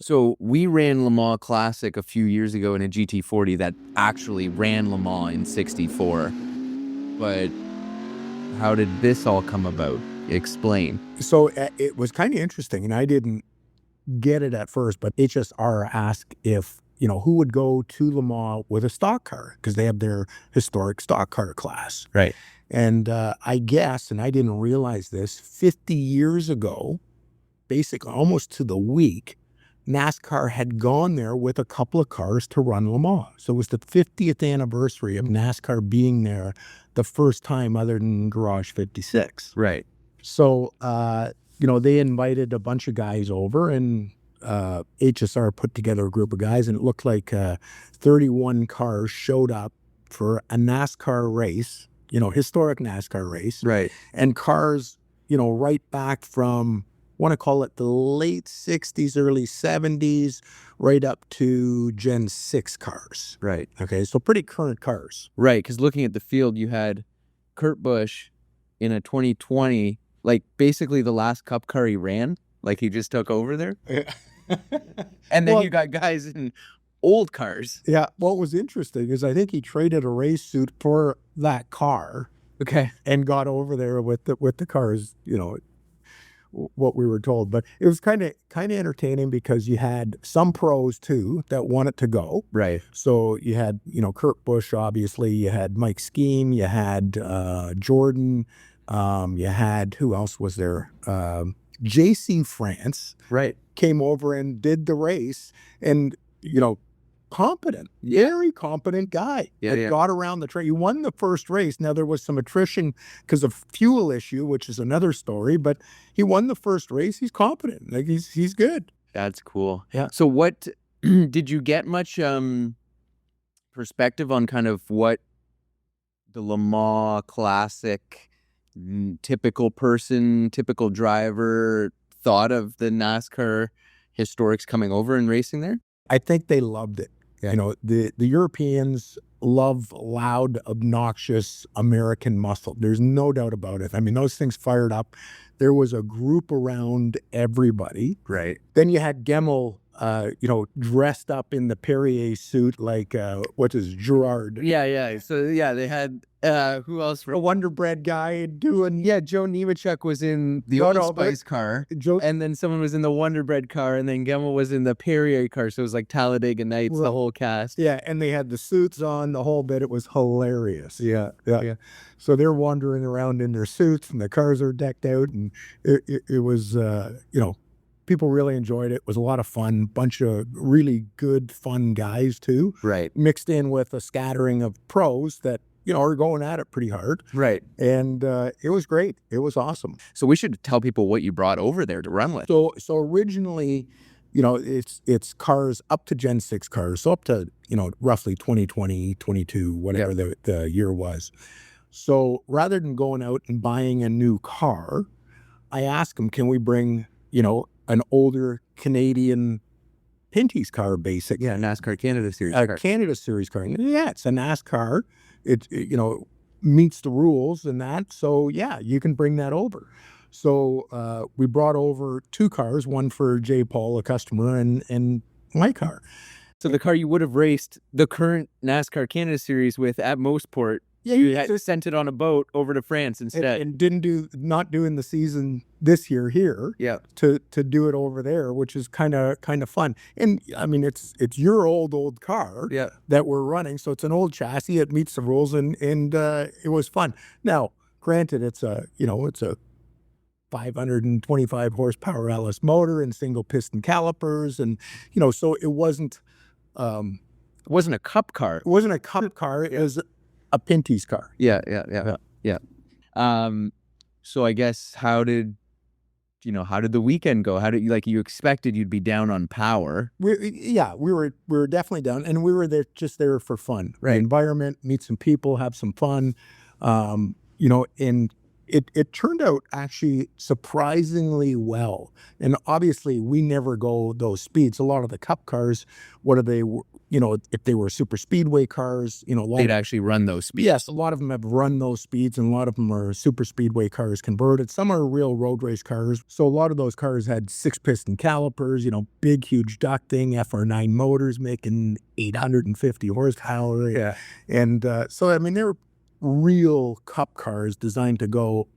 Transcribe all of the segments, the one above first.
So we ran Le Mans Classic a few years ago in a GT40 that actually ran Le Mans in 64. But how did this all come about? Explain. So it was kind of interesting, and I didn't get it at first, but HSR asked if, who would go to Le Mans with a stock car, because they have their historic stock car class. Right. And I guess, and I didn't realize this, 50 years ago, basically almost to the week, NASCAR had gone there with a couple of cars to run Le Mans. So it was the 50th anniversary of NASCAR being there the first time other than Garage 56. Right. So, they invited a bunch of guys over, and HSR put together a group of guys, and it looked like 31 cars showed up for a NASCAR race, historic NASCAR race. Right. And cars, right back from, I want to call it the late 60s, early 70s, right up to Gen 6 cars. Right. Okay, so pretty current cars. Right, because looking at the field, you had Kurt Busch in a 2020, like basically the last Cup car he ran, like he just took over there. And then you got guys in old cars. Yeah, what was interesting is I think he traded a race suit for that car. Okay. And got over there with the cars, what we were told. But it was kind of entertaining because you had some pros too that wanted to go. Right. So you had, Kurt Busch, obviously, you had Mike Scheme, you had Jordan, you had, who else was there? JC France. Right. Came over and did the race, and, competent, very competent guy. Yeah. Got around the track. He won the first race. Now, there was some attrition because of fuel issue, which is another story, but he won the first race. He's competent. Like, he's good. That's cool. Yeah. So what, did you get much perspective on kind of what the Le Mans Classic typical person, typical driver thought of the NASCAR historics coming over and racing there? I think they loved it. Yeah. The Europeans love loud, obnoxious American muscle. There's no doubt about it. I mean, those things fired up. There was a group around everybody. Right. Then you had Gemmell, dressed up in the Perrier suit like, what is Gerard? Yeah. So, they had, who else? A Wonder Bread guy doing... Yeah, Joe Nemechek was in the Old Spice car, and then someone was in the Wonder Bread car, and then Gemmell was in the Perrier car, so it was like Talladega Nights, the whole cast. Yeah, and they had the suits on, the whole bit. It was hilarious. Yeah. So they're wandering around in their suits, and the cars are decked out, and it was, people really enjoyed it. It was a lot of fun. Bunch of really good, fun guys, too. Right. Mixed in with a scattering of pros that, are going at it pretty hard. Right. And it was great. It was awesome. So we should tell people what you brought over there to run with. So originally, it's cars up to Gen 6 cars, so up to, roughly 2020, 22, whatever the year was. So rather than going out and buying a new car, I asked them, can we bring, an older Canadian Pinty's car, basically? Yeah, NASCAR Canada Series car. Canada Series car. Yeah, it's a NASCAR. It meets the rules and that. So, yeah, you can bring that over. So we brought over two cars, one for Jay Paul, a customer, and my car. So the car you would have raced the current NASCAR Canada Series with at Motorsport, you had sent it on a boat over to France instead. And not doing the season this year here. Yeah. To do it over there, which is kind of fun. And I mean, it's your old car. Yeah. That we're running, so it's an old chassis. It meets the rules, and it was fun. Now, granted, it's a 525 horsepower LS motor and single piston calipers, and so it wasn't. It wasn't a Cup car. It wasn't a Cup car. It was a Pinty's car. Yeah. So I guess how did the weekend go? How did you expected you'd be down on power? We were definitely down, and we were just there for fun. Right. The environment, meet some people, have some fun. And it turned out actually surprisingly well. And obviously, we never go those speeds. A lot of the Cup cars, what are they? If they were super speedway cars, they'd actually run those speeds. Yes, a lot of them have run those speeds, and a lot of them are super speedway cars converted. Some are real road race cars. So a lot of those cars had 6-piston calipers, big, huge ducting, FR9 motors making 850 horsepower. Yeah. And so, I mean, they're real Cup cars designed to go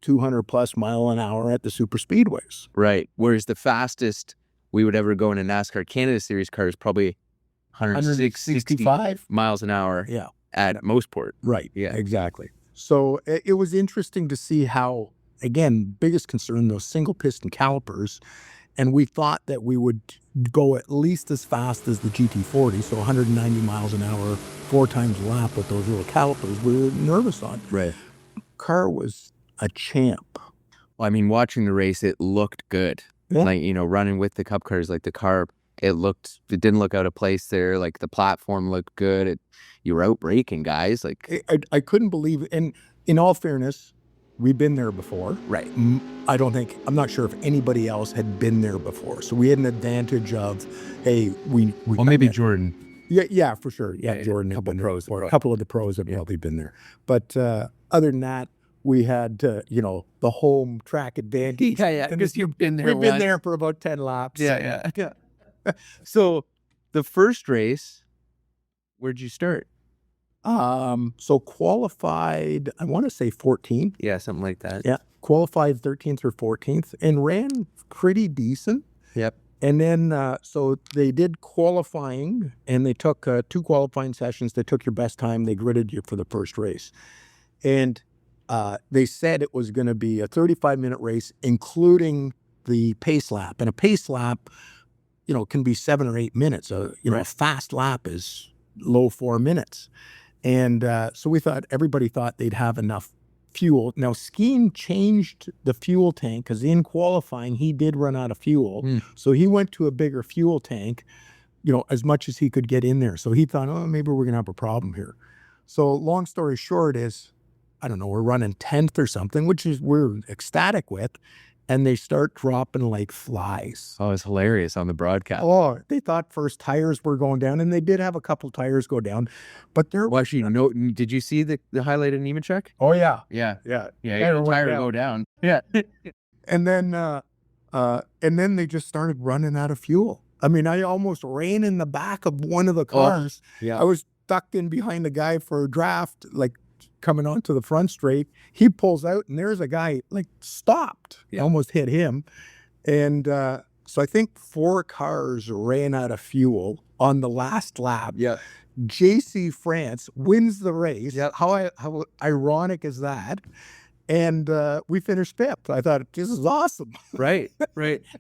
200 plus mile an hour at the super speedways. Right. Whereas the fastest we would ever go in a NASCAR Canada Series car is probably 165 miles an hour at Motorsport. Right. Yeah, exactly. So it was interesting to see how, again, biggest concern, those single piston calipers. And we thought that we would go at least as fast as the GT40, so 190 miles an hour, 4 times a lap with those little calipers we were nervous on. Right. Car was a champ. Well, I mean, watching the race, it looked good. Yeah. Like, running with the Cup cars, like the car, it didn't look out of place there. Like the platform looked good. You were out braking guys. Like I couldn't believe it. And in all fairness, we've been there before. Right. I'm not sure if anybody else had been there before. So we had an advantage of, hey, well, maybe Jordan. Yeah, for sure. Yeah, Jordan. A couple of pros. A couple of the pros have probably been there. But other than that, we had, the home track advantage. Yeah, because you've been there. We've been there for about 10 laps. Yeah. So the first race, where'd you start? So qualified, I want to say 14th. Yeah, something like that. Yeah, qualified 13th or 14th and ran pretty decent. Yep. And then, so they did qualifying, and they took 2 qualifying sessions. They took your best time. They gridded you for the first race. And they said it was going to be a 35-minute race, including the pace lap. And a pace lap, can be 7 or 8 minutes. A fast lap is low 4 minutes. And so everybody thought they'd have enough fuel. Now, Skeen changed the fuel tank because in qualifying, he did run out of fuel. So he went to a bigger fuel tank, as much as he could get in there. So he thought, maybe we're going to have a problem here. So long story short is, I don't know, we're running 10th or something, which is we're ecstatic with. And they start dropping like flies. Oh, it's hilarious on the broadcast. Oh, they thought first tires were going down, and they did have a couple tires go down, but there. Well, actually, did you see the highlight of Nemechek? Oh yeah, yeah. Tire go down. Yeah, and then they just started running out of fuel. I mean, I almost ran in the back of one of the cars. Oh, yeah, I was tucked in behind the guy for a draft, like coming onto the front straight. He pulls out, and there's a guy like stopped. Yeah. Almost hit him. And so I think 4 cars ran out of fuel on the last lap. Yeah. JC France wins the race. Yeah. How ironic is that? And we finished 5th. I thought, this is awesome. Right.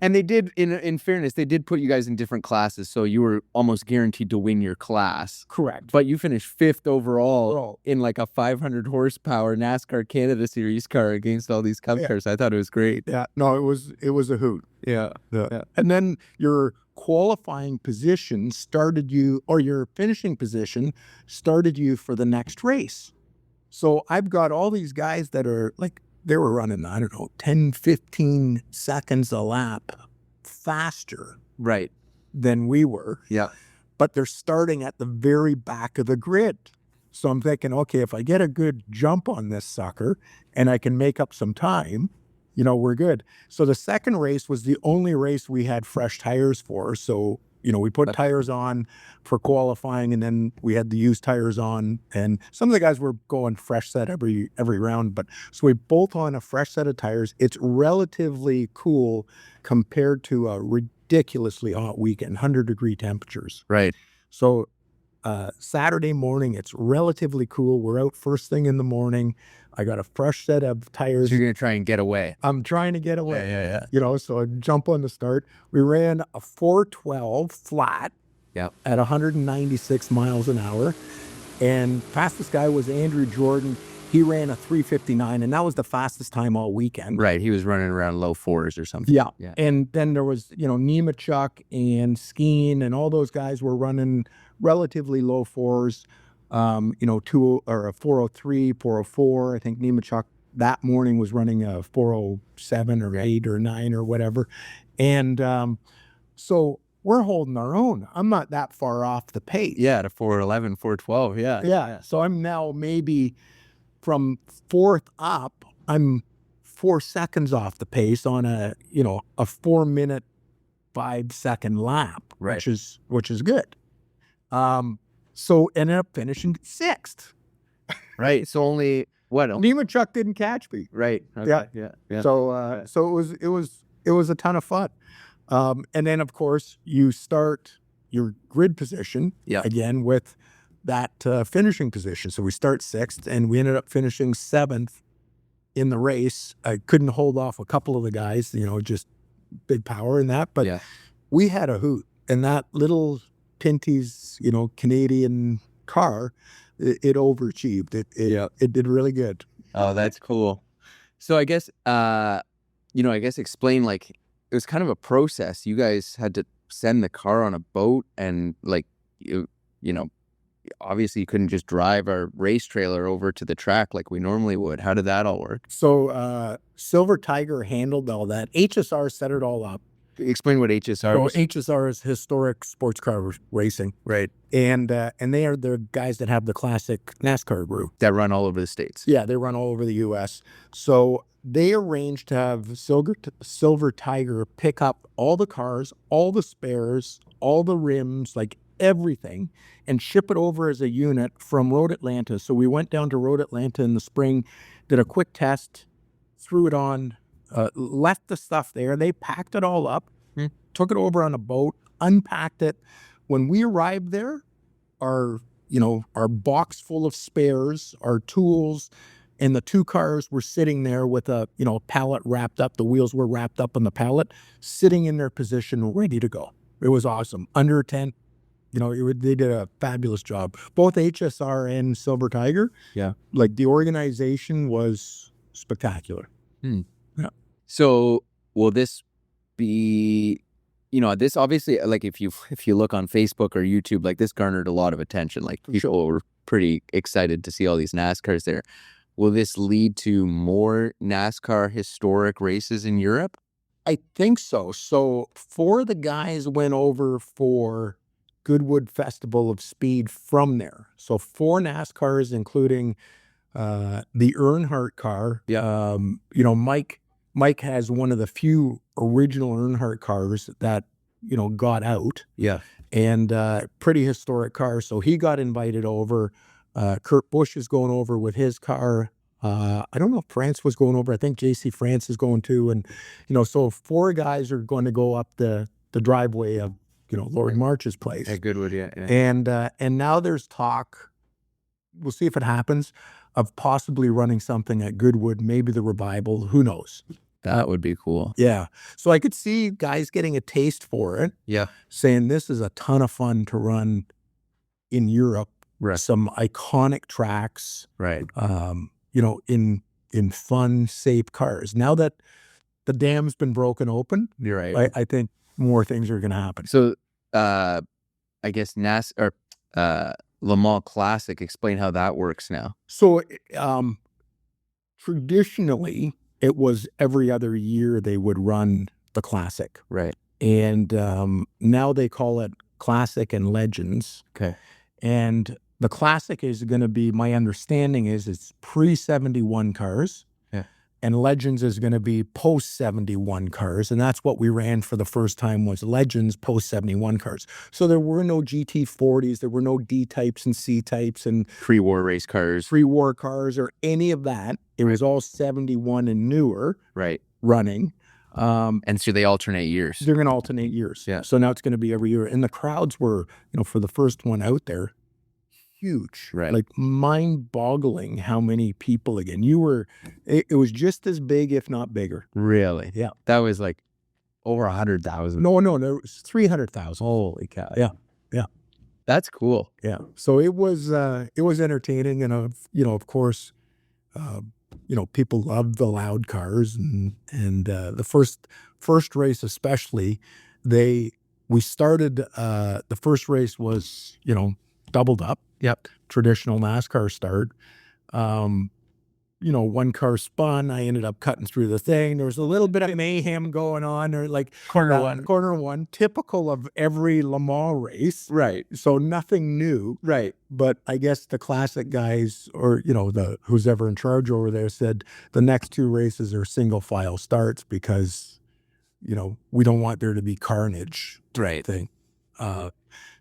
And they did, in fairness, they did put you guys in different classes, so you were almost guaranteed to win your class. Correct. But you finished 5th overall in like a 500 horsepower NASCAR Canada Series car against all these Cup cars. I thought it was great. Yeah. No, it was a hoot. Yeah. And then your qualifying position started you, or your finishing position started you for the next race. So I've got all these guys that are like, they were running, I don't know, 10, 15 seconds a lap faster than we were. Yeah. But they're starting at the very back of the grid. So I'm thinking, okay, if I get a good jump on this sucker and I can make up some time, we're good. So the second race was the only race we had fresh tires for. So we put tires on for qualifying, and then we had the used tires on. And some of the guys were going fresh set every round. But so we bolt on a fresh set of tires. It's relatively cool compared to a ridiculously hot weekend, 100-degree temperatures. Right. So Saturday morning, it's relatively cool. We're out first thing in the morning. I got a fresh set of tires. So you're going to try and get away. I'm trying to get away. Yeah. So I jump on the start. We ran a 412 flat at 196 miles an hour. And fastest guy was Andrew Jordan. He ran a 3:59, and that was the fastest time all weekend. Right. He was running around low 4s or something. Yeah. And then there was, Nemechek and Skeen, and all those guys were running relatively low 4s. 2 or a 403, 404. I think Nemechek that morning was running a 407 or 8 or 9 or whatever. And so we're holding our own. I'm not that far off the pace. Yeah, to 411, 412. Yeah. Yeah. So I'm now maybe from fourth up, I'm 4 seconds off the pace on a 4-minute, 5-second lap, Right. which is good. So ended up finishing 6th. Right. So only what? Nemechek didn't catch me. Right. Okay. Yeah. So it was a ton of fun. And then of course you start your grid position again with that finishing position. So we start 6th, and we ended up finishing 7th in the race. I couldn't hold off a couple of the guys, just big power in that, but we had a hoot. And that little Pinty's, Canadian car, it overachieved. It did really good. Oh, that's cool. So I guess, explain, like, it was kind of a process. You guys had to send the car on a boat, and obviously you couldn't just drive our race trailer over to the track like we normally would. How did that all work? So Silver Tiger handled all that. HSR set it all up. Explain what HSR was. HSR is historic sports car racing. Right. And they are the guys that have the classic NASCAR group. That run all over the States. Yeah, they run all over the U.S. So they arranged to have Silver Tiger pick up all the cars, all the spares, all the rims, like everything, and ship it over as a unit from Road Atlanta. So we went down to Road Atlanta in the spring, did a quick test, threw it on, left the stuff there. They packed it all up, took it over on a boat, unpacked it. When we arrived there, our box full of spares, our tools, and the 2 cars were sitting there with a pallet wrapped up. The wheels were wrapped up on the pallet, sitting in their position, ready to go. It was awesome. Under 10. They did a fabulous job. Both HSR and Silver Tiger. Yeah. Like, the organization was spectacular. Yeah. So will this be, this obviously, like, if you look on Facebook or YouTube, like, this garnered a lot of attention. Like, people were pretty excited to see all these NASCARs there. Will this lead to more NASCAR historic races in Europe? I think so. So 4 of the guys went over for Goodwood Festival of Speed from there. So 4 NASCARs, including the Earnhardt car. Yeah. Mike has one of the few original Earnhardt cars that, got out. Yeah. And pretty historic car. So he got invited over. Kurt Busch is going over with his car. I don't know if France was going over. I think JC France is going too. And, so 4 guys are going to go up the driveway of, Lord March's place. At Goodwood, yeah. And now there's talk, we'll see if it happens, of possibly running something at Goodwood, maybe the Revival, who knows? That would be cool. Yeah. So I could see guys getting a taste for it. Yeah. Saying this is a ton of fun to run in Europe. Right. Some iconic tracks. Right. In fun, safe cars. Now that the dam's been broken open, you're right. I think more things are going to happen. So, I guess NASCAR, Le Mans Classic. Explain how that works now. So, traditionally, it was every other year they would run the Classic. Right. And now they call it Classic and Legends. Okay. And the Classic is going to be, my understanding is, it's pre-71 cars. Yeah. And Legends is going to be post-71 cars. And that's what we ran for the first time, was Legends post-71 cars. So there were no GT40s, there were no D-types and C-types and pre-war race cars. Pre-war cars or any of that. It was all 71 and newer. Right. Running. And so they alternate years. They're going to alternate years. Yeah. So now it's going to be every year. And the crowds were, for the first one out there, huge. Right. Like, mind-boggling how many people again. It was just as big, if not bigger. Really? Yeah. That was like over 100,000. No, there was 300,000. Holy cow. Yeah. That's cool. Yeah. So it was entertaining, and of course, people loved the loud cars, and the first race especially, we started the first race was doubled up. Yep. Traditional NASCAR start. one car spun. I ended up cutting through the thing. There was a little bit of mayhem going on, or like Corner one, typical of every Le Mans race. Right. So nothing new. Right. But I guess the classic guys, or who's ever in charge over there, said the next 2 races are single file starts because we don't want there to be carnage. Right. Thing.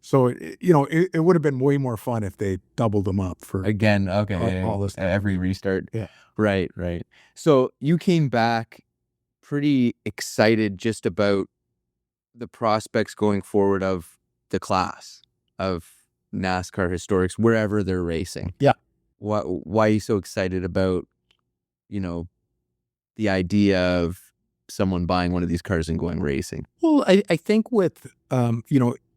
So it would have been way more fun if they doubled them up for again. Okay, all this every restart. Yeah. Right. So you came back pretty excited just about the prospects going forward of the class of NASCAR Historics wherever they're racing. Yeah. Why are you so excited about the idea of someone buying one of these cars and going racing? Well, I think with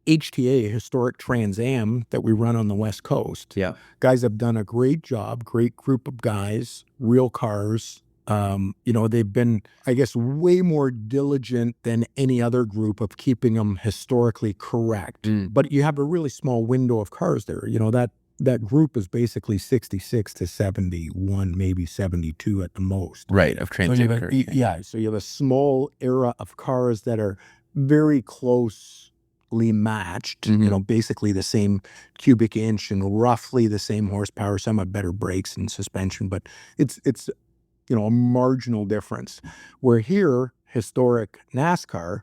HTA, Historic Trans Am, that we run on the West Coast. Yeah. Guys have done a great job, great group of guys, real cars. They've been, I guess, way more diligent than any other group of keeping them historically correct. But you have a really small window of cars there. That group is basically 66 to 71, maybe 72 at the most. Right, of transit cars. So you have a small era of cars that are very closely matched, basically the same cubic inch and roughly the same horsepower. Some have better brakes and suspension, but it's a marginal difference. Where here, historic NASCAR,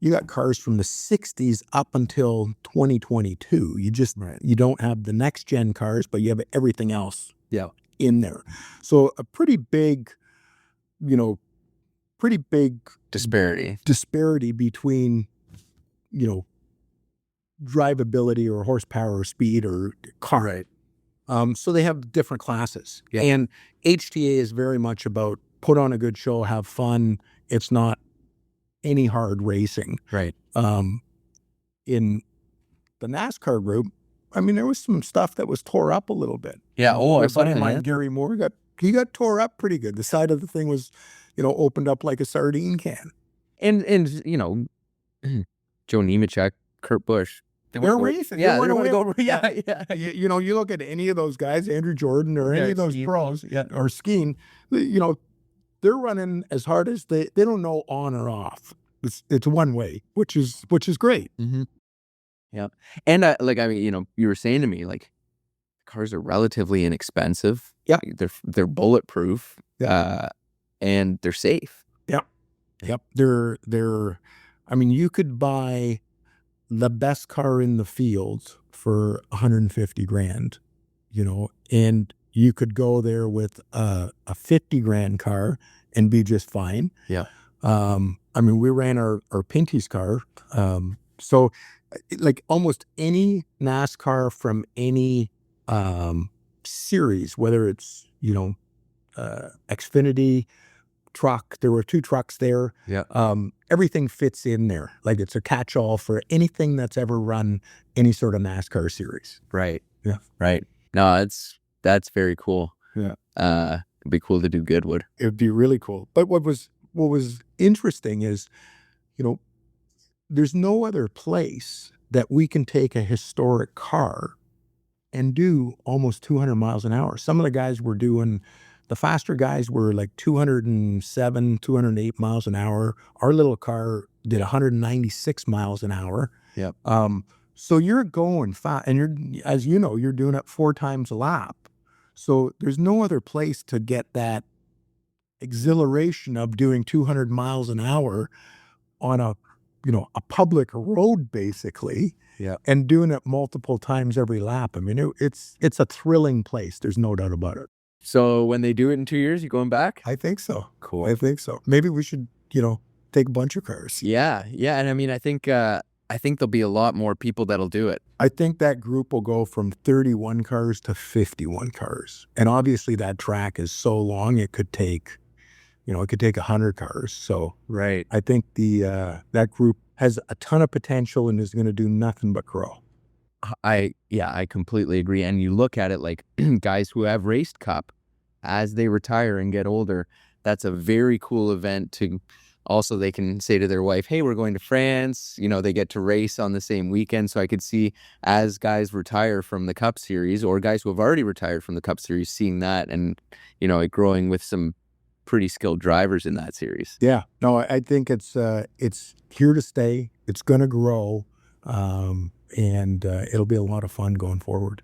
you got cars from the 60s up until 2022. You don't have the next gen cars, but you have everything else in there. So a pretty big disparity between drivability or horsepower or speed or car. Right. So they have different classes. Yeah. And HTA is very much about put on a good show, have fun. It's not any hard racing. Right. In the NASCAR group, there was some stuff that was tore up a little bit. Yeah. My buddy of mine, Gary Moore, got tore up pretty good. The side of the thing was, opened up like a sardine can. And Joe Nemechek, Kurt Busch. They're racing. Yeah, they want to go. Yeah. You look at any of those guys, Andrew Jordan or any of those pros, or skiing, they're running as hard as they don't know on or off. It's one way, which is great. Mm-hmm. Yeah. And you were saying to me, like, cars are relatively inexpensive. Yeah. They're bulletproof. Yeah. And they're safe. Yeah. Yep. They're you could buy the best car in the field for $150,000, and you could go there with a $50,000 car and be just fine. Yeah. We ran our Pinty's car. So like almost any NASCAR from any series, whether it's, Xfinity truck, there were 2 trucks there. Yeah. Everything fits in there. Like it's a catch-all for anything that's ever run any sort of NASCAR series. Right. Yeah. Right. No, that's very cool. Yeah. It'd be cool to do Goodwood. It would be really cool. But what was interesting is, there's no other place that we can take a historic car and do almost 200 miles an hour. Some of the guys were doing, the faster guys were like 207, 208 miles an hour. Our little car did 196 miles an hour. Yeah. So you're going fast, and you're doing it 4 times a lap. So there's no other place to get that exhilaration of doing 200 miles an hour on a public road, basically. Yeah. And doing it multiple times every lap. It's a thrilling place. There's no doubt about it. So when they do it in 2 years, you going back? I think so. Cool. I think so. Maybe we should, take a bunch of cars. Yeah. Yeah. And I think there'll be a lot more people that'll do it. I think that group will go from 31 cars to 51 cars. And obviously that track is so long, it could take 100 cars. So right. I think that group has a ton of potential and is going to do nothing but grow. I completely agree. And you look at it like guys who have raced Cup, as they retire and get older, that's a very cool event to also they can say to their wife, hey, we're going to France. You know, they get to race on the same weekend. So I could see as guys retire from the Cup Series, or guys who have already retired from the Cup Series, seeing that and, you know, it growing with some pretty skilled drivers in that series. Yeah, no, I think it's here to stay. It's going to grow, and it'll be a lot of fun going forward.